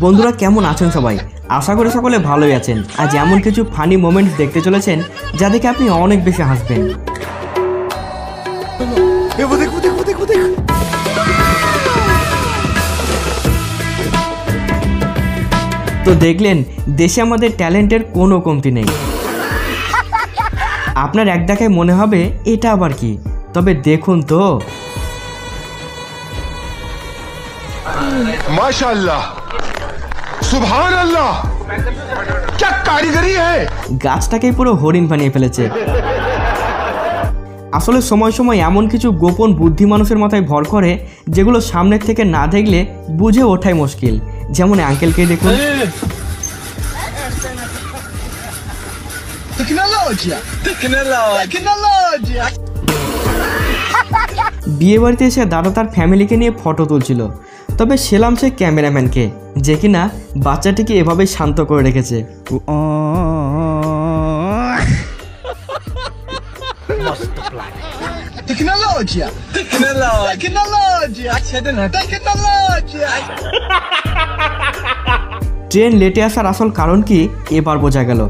বন্ধুরা কেমন আছেন সবাই? আশা করি সকলে ভালোই আছেন। আজ এমন কিছু ফানি মোমেন্টস দেখতে চলেছেন যা দেখে আপনি অনেক বেশি হাসবেন। তো দেখলেন, দেশে আমাদের ট্যালেন্টের কোনো কমতি নেই। আপনার এক দেখায় মনে হবে এটা আবার কি, তবে দেখুন তো। মাশাআল্লাহ, সুবহানাল্লাহ, क्या कारीगरी है। গাছটাকেই পুরো হরিণ বানিয়ে ফেলেছে। আসলে সময় সময় এমন কিছু গোপন বুদ্ধি মানুষের মাথায় ভর করে যেগুলো সামনের থেকে না দেখলে বুঝে ওঠাই মুশকিল। যেমন আঙ্কেলকে দেখুন, বিয়ে বাড়িতে এসে দাদা তার ফ্যামিলিকে নিয়ে ফটো তুলছিল, তবে সেলাম সে ক্যামেরাম্যানকে যে কিনা বাচ্চাটিকে এভাবে শান্ত করে রেখেছে। ট্রেন লেটে আসার আসল কারণ কি এবার বোঝা গেল।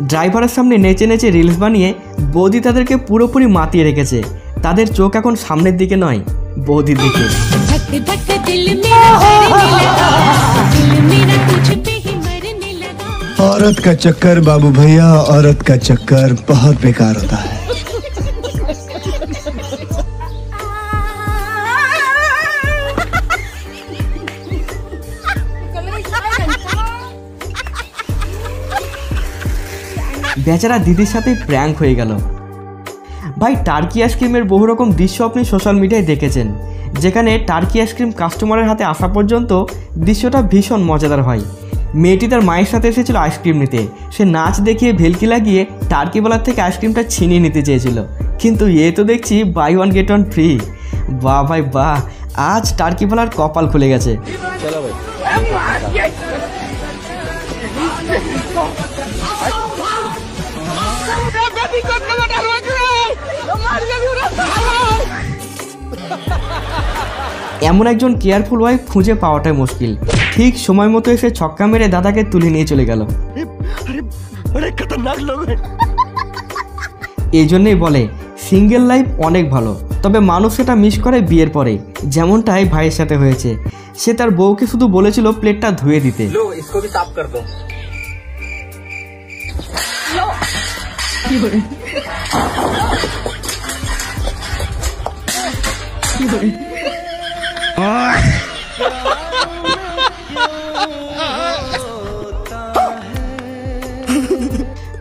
ড্রাইভারের সামনে নেচে নেচে রিলস বানিয়ে বৌদি তাদেরকে পুরোপুরি মাতিয়ে রেখেছে। তাদের চোখ এখন সামনের দিকে নয়, বৌদির দিকে। औरत का चक्कर बाबू भैया, औरत का चक्कर बहुत बेकार होता है। বেচারা দিদির সাথে প্র্যাঙ্ক হয়ে গেল। ভাই, টার্কি আইসক্রিমের বহু রকম দৃশ্য আপনি সোশ্যাল মিডিয়ায় দেখেছেন, যেখানে টার্কি আইসক্রিম কাস্টমারের হাতে আসা পর্যন্ত দৃশ্যটা ভীষণ মজাদার হয়। মেয়েটি তার মায়ের সাথে এসেছিল আইসক্রিম নিতে। সে নাচ দেখিয়ে ভেলকি লাগিয়ে টার্কিওয়ালার থেকে আইসক্রিমটা ছিনিয়ে নিতে চেয়েছিল, কিন্তু এ তো দেখছি buy one get one free. বাহ ভাই বাহ, আজ টার্কিওয়ালার কপাল খুলে গেছে। এমন একজন কেয়ারফুল ওয়াইফ খুঁজে পাওয়াটাই মুশকিল। ঠিক সময় মতো এসে ছক্কা মেরে দাদাকে তুলে নিয়ে চলে গেল। এই জন্যই বলে সিঙ্গেল লাইফ অনেক ভালো, তবে মানুষ সেটা মিস করে বিয়ের পরে, যেমনটাই ভাইয়ের সাথে হয়েছে। সে তার বউকে শুধু বলেছিল প্লেটটা ধুয়ে দিতে।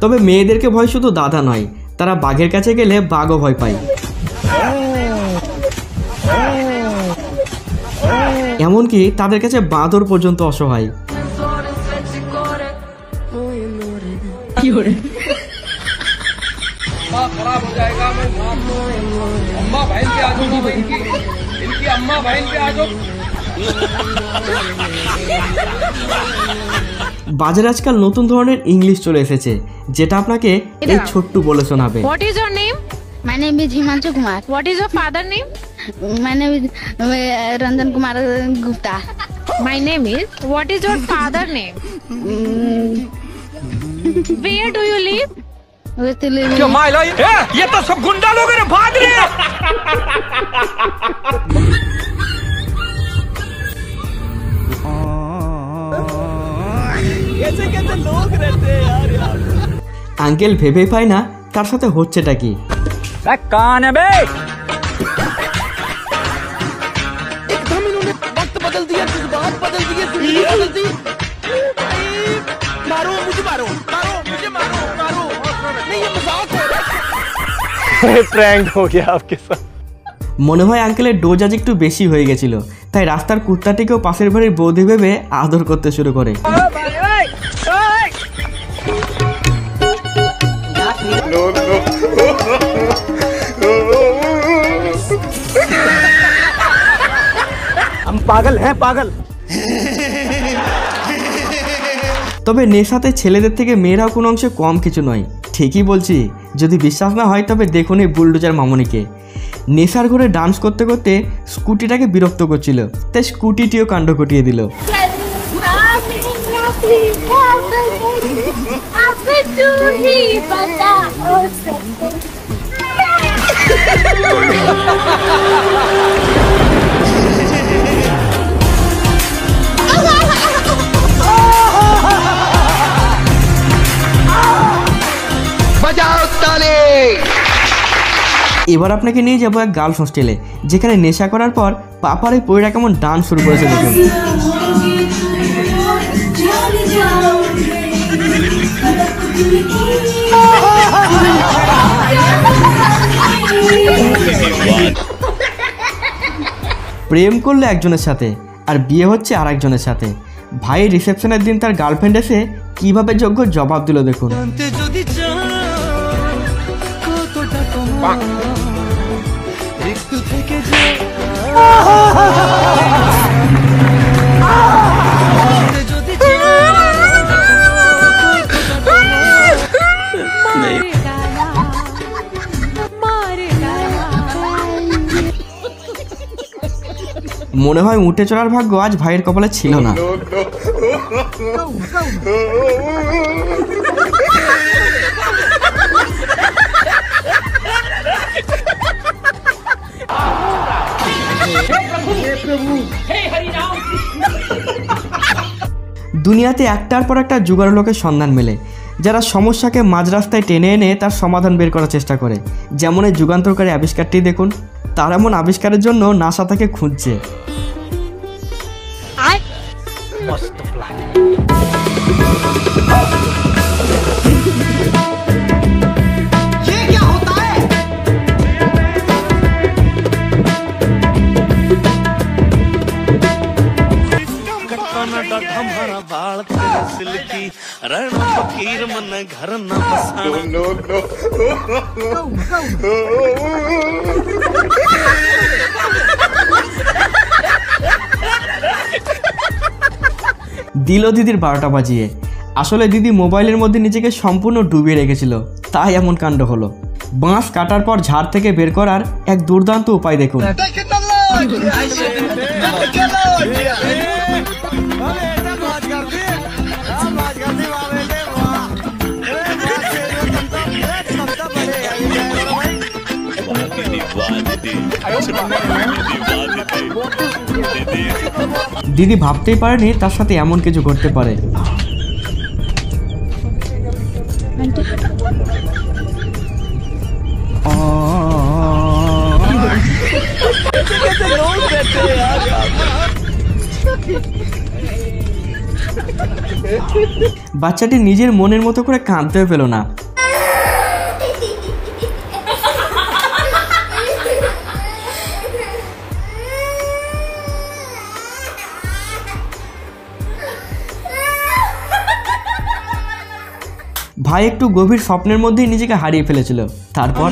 তবে মেয়েদেরকে ভয় শুধু দাদা নয়, তারা বাঘের কাছে গেলে বাঘও ভয় পায়। এমনকি তাদের কাছে বাঁদর পর্যন্ত অসহায়। বাজারে আজকাল নতুন ধরনের ইংলিশ চলে এসেছে, যেটা আপনাকে এই ছোট্ট বলে শোনাবে। What is your name? My name is Himanshu Kumar. What is your father name? My name is Ranjan Kumar Gupta. My name is. What is your father name? Where do you live? ये तो सब गुंडा लोग हैं, भाग रहे हैं। कैसे लोग रहते हैं यार। আঙ্কেল ভেবে পায় না তার সাথে হচ্ছেটা কি। कौन है बे? एकदम इन्होंने वक्त बदल दिया, जज्बात बदल दिए, जिंदगी बदल दी। मारो मुझे, मारो मारो मुझे, मारो मारो। नहीं, ये मजाक हो रहा है। प्रैंक हो गया आपके साथ। মনে হয় আঙ্কেলের ডোজ আজ একটু বেশি হয়ে গেছিল, তাই রাস্তার কুত্তাটিকেও পাশের বাড়ির বৌদি ভেবে আদর করতে শুরু করে। हम पागल हैं, पागल। তবে নেশাতে ছেলেদের থেকে মেয়েরাও কোনো অংশে কম কিছু নয়। ঠিকই বলছি, যদি বিশ্বাস না হয় তবে দেখুন এই বুলডোজার মামুনিকে। নেশার ঘরে ডান্স করতে করতে স্কুটিটাকে বিরক্ত করছিল, তাই স্কুটিটিও কাণ্ড ঘটিয়ে দিল। এবার আপনাকে নিয়ে যাবো এক গার্লস হোস্টেলে, যেখানে নেশা করার পর পাপার এই পরিটা কেমন ডান্স শুরু করেছে দেখুন। প্রেম করলো একজনের সাথে আর বিয়ে হচ্ছে আর একজনের সাথে। ভাই রিসেপশনের দিন তার গার্লফ্রেন্ড এসে কিভাবে যোগ্য জবাব দিল দেখুন। মনে হয় উঠে চলার ভাগ্য আজ ভাইয়ের কপালে ছিল না। দুনিয়াতে একটার পর একটা জুগাড় লোকের সন্ধান মেলে, যারা সমস্যাকে মাঝ রাস্তায় টেনে এনে তার সমাধান বের করার চেষ্টা করে। যেমন এই যুগান্তকারী আবিষ্কারটি দেখুন, তার এমন আবিষ্কারের জন্য নাসা তাকে খুঁজছে। দিল দিদির 12টা বাজিয়ে। আসলে দিদি মোবাইলের মধ্যে নিজেকে সম্পূর্ণ ডুবিয়ে রেখেছিল, তাই এমন কাণ্ড হলো। বাঁশ কাটার পর ঝাড় থেকে বের করার এক দুর্দান্ত উপায় দেখুন। দিদি ভাবতেই পারেনি তার সাথে এমন কিছু করতে পারে। বাচ্চাটি নিজের মনের মতো করে কাঁদতেও পেল না। ভাই একটু গভীর স্বপ্নের মধ্যেই নিজেকে হারিয়ে ফেলেছিল। তারপর